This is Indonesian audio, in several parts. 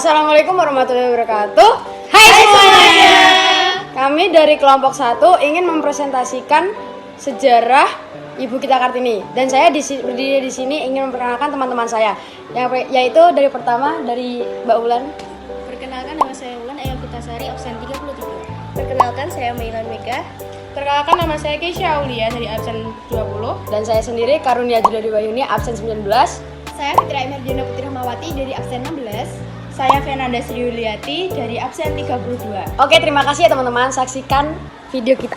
Assalamualaikum warahmatullahi wabarakatuh. Hai semuanya. Kami dari kelompok 1 ingin mempresentasikan sejarah Ibu kita Kartini, dan saya berdiri di sini ingin memperkenalkan teman-teman saya, yaitu dari pertama dari Mbak Ulan. Perkenalkan, nama saya Ulan Aya Putasari, absen 33. Perkenalkan, saya Mailan Mega. Perkenalkan, nama saya Keisha Aulia dari absen 20. Dan saya sendiri Karunia Judari Wayuni, absen 19. Saya Fitri Emerdiana Putri Rahmawati dari absen 16. Saya Fernanda Sri Yuliati dari absen 32. Oke, terima kasih ya teman-teman. Saksikan video kita.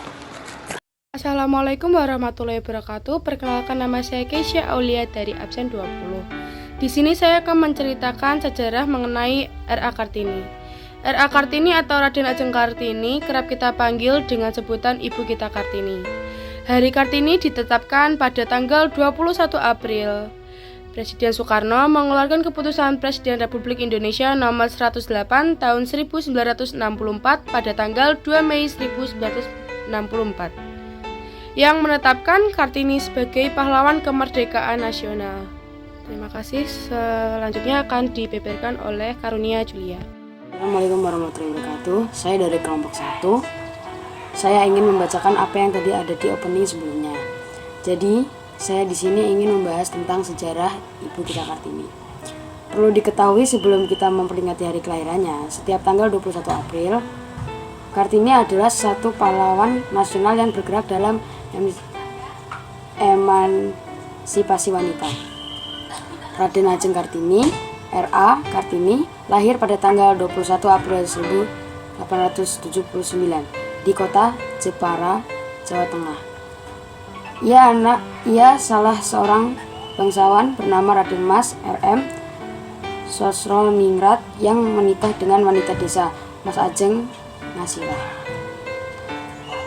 Assalamualaikum warahmatullahi wabarakatuh. Perkenalkan, nama saya Keisha Aulia dari absen 20. Di sini saya akan menceritakan sejarah mengenai R.A. Kartini. R.A. Kartini atau Raden Ajeng Kartini kerap kita panggil dengan sebutan Ibu kita Kartini. Hari Kartini ditetapkan pada tanggal 21 April. Presiden Soekarno mengeluarkan keputusan Presiden Republik Indonesia nomor 108 tahun 1964 pada tanggal 2 Mei 1964 yang menetapkan Kartini sebagai pahlawan kemerdekaan nasional. Terima kasih. Selanjutnya akan dibeberkan oleh Karunia Julia. Assalamualaikum warahmatullahi wabarakatuh. Saya dari kelompok 1. Saya ingin membacakan apa yang tadi ada di opening sebelumnya. Jadi, saya di sini ingin membahas tentang sejarah Ibu kita Kartini. Perlu diketahui sebelum kita memperingati hari kelahirannya, setiap tanggal 21 April, Kartini adalah satu pahlawan nasional yang bergerak dalam emansipasi wanita. Raden Ajeng Kartini, R.A. Kartini, lahir pada tanggal 21 April 1879 di kota Jepara, Jawa Tengah. Ia salah seorang bangsawan bernama Raden Mas R.M. Sosroningrat yang menikah dengan wanita desa Mas Ajeng Nasirah.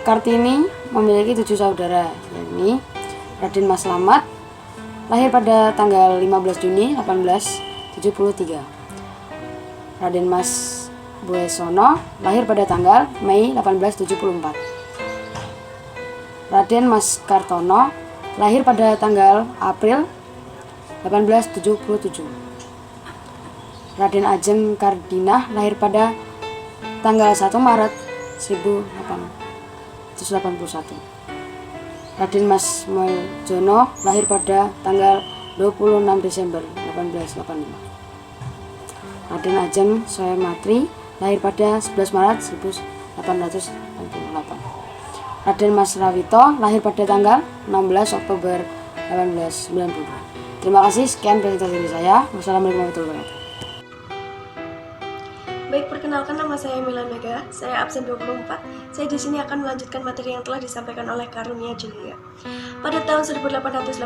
Kartini memiliki 7 saudara, yakni Raden Mas Slamet, lahir pada tanggal 15 Juni 1873. Raden Mas Buesono, lahir pada tanggal Mei 1874. Raden Mas Kartono, lahir pada tanggal April 1877. Raden Ajeng Kardinah, lahir pada tanggal 1 Maret 1881. Raden Mas Mojono, lahir pada tanggal 26 Desember 1885. Raden Ajeng Soematri, lahir pada 11 Maret 1888. Raden Mas Rawito, lahir pada tanggal 16 Oktober 1892. Terima kasih, sekian presentasi dari saya. Wassalamualaikum warahmatullahi wabarakatuh. Baik, perkenalkan, nama saya Mailan Mega, saya absen 24. Saya di sini akan melanjutkan materi yang telah disampaikan oleh Karunia Julia. Pada tahun 1885,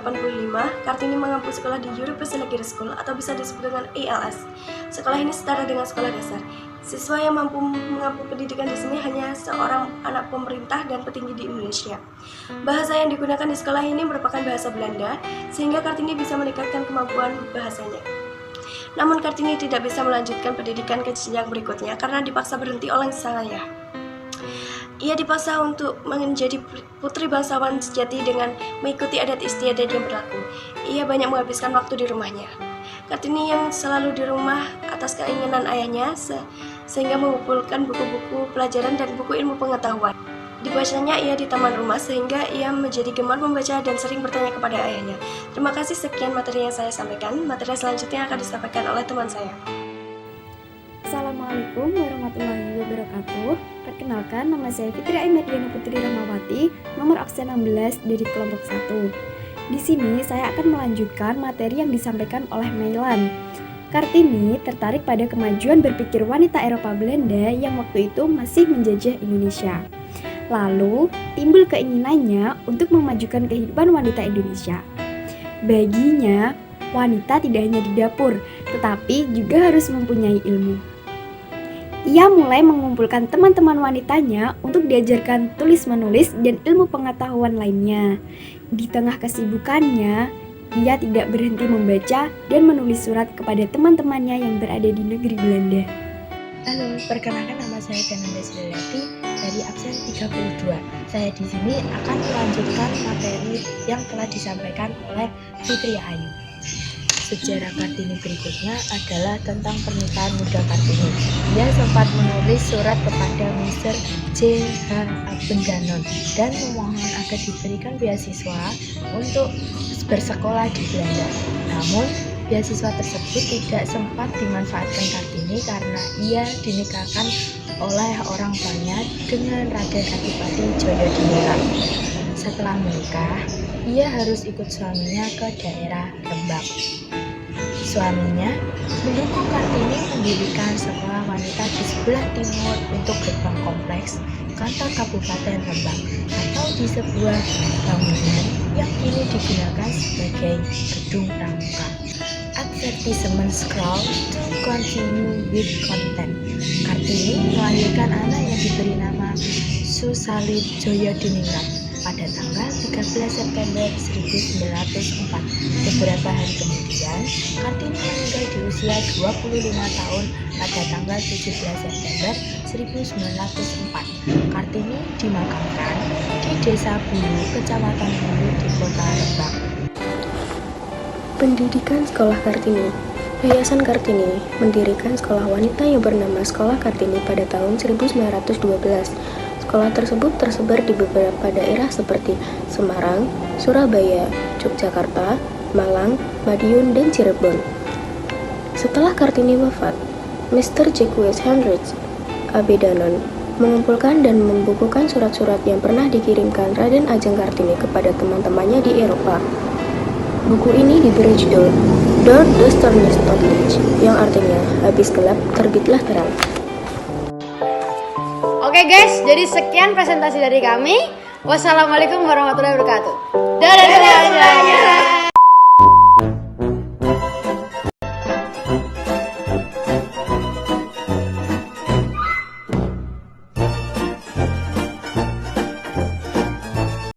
Kartini mengampu sekolah di Universal Girls School atau bisa disebut dengan ALS. Sekolah ini setara dengan sekolah dasar. Siswa yang mampu mengampu pendidikan di sini hanya seorang anak pemerintah dan petinggi di Indonesia. Bahasa yang digunakan di sekolah ini merupakan bahasa Belanda, sehingga Kartini bisa meningkatkan kemampuan bahasanya. Namun Kartini tidak bisa melanjutkan pendidikan ke jenjang berikutnya karena dipaksa berhenti oleh sang ayah. Ia dipaksa untuk menjadi putri bangsawan sejati dengan mengikuti adat istiadat yang berlaku. Ia banyak menghabiskan waktu di rumahnya. Kartini yang selalu di rumah atas keinginan ayahnya sehingga mengumpulkan buku-buku pelajaran dan buku ilmu pengetahuan. Dibacanya ia di taman rumah sehingga ia menjadi gemar membaca dan sering bertanya kepada ayahnya. Terima kasih, sekian materi yang saya sampaikan. Materi selanjutnya akan disampaikan oleh teman saya. Assalamualaikum warahmatullahi wabarakatuh. Perkenalkan, nama saya Fitri Emerdiana Putri Rahmawati, nomor absen 16 dari kelompok 1. Di sini saya akan melanjutkan materi yang disampaikan oleh Mailan. Kartini tertarik pada kemajuan berpikir wanita Eropa Belanda yang waktu itu masih menjajah Indonesia. Lalu, timbul keinginannya untuk memajukan kehidupan wanita Indonesia. Baginya, wanita tidak hanya di dapur, tetapi juga harus mempunyai ilmu. Ia mulai mengumpulkan teman-teman wanitanya untuk diajarkan tulis-menulis dan ilmu pengetahuan lainnya. Di tengah kesibukannya, ia tidak berhenti membaca dan menulis surat kepada teman-temannya yang berada di negeri Belanda. Halo, perkenalkan, nama saya Fernanda Sri Yuliati dari absen 32. Saya di sini akan melanjutkan materi yang telah disampaikan oleh Fitri Ayu. sejarah Kartini berikutnya adalah tentang pernikahan muda Kartini. Dia sempat menulis surat kepada Mr. J.H. Abendanon dan memohon agar diberikan beasiswa untuk bersekolah di Belanda. Namun, beasiswa tersebut tidak sempat dimanfaatkan Kartini karena ia dinikahkan oleh orang tuanya dengan Raden Adipati Joyodiningrat. Setelah menikah, ia harus ikut suaminya ke daerah Rembang. Suaminya mendukung Kartini mendirikan sekolah wanita di sebelah timur untuk gerbang kompleks kantor Kabupaten Rembang atau di sebuah bangunan yang kini digunakan sebagai gedung pramuka. Advertisement scroll to continue with content. Kartini melahirkan anak yang diberi nama Susalit Joyodiningrat pada tanggal 13 September 1904. Beberapa hari kemudian, Kartini meninggal di usia 25 tahun pada tanggal 17 September 1904. Kartini dimakamkan di Desa Bulu, Kecamatan Bulu di Kota Rembang. Pendidikan Sekolah Kartini. Yayasan Kartini mendirikan sekolah wanita yang bernama Sekolah Kartini pada tahun 1912. Sekolah tersebut tersebar di beberapa daerah seperti Semarang, Surabaya, Yogyakarta, Malang, Madiun, dan Cirebon. Setelah Kartini wafat, Mr. Jacques Hendricks Abendanon mengumpulkan dan membukukan surat-surat yang pernah dikirimkan Raden Ajeng Kartini kepada teman-temannya di Eropa. Buku ini diberi judul Door the Stormist Totlage, yang artinya habis gelap terbitlah terang. Oke guys, jadi sekian presentasi dari kami. Wassalamualaikum warahmatullahi wabarakatuh. Dadah.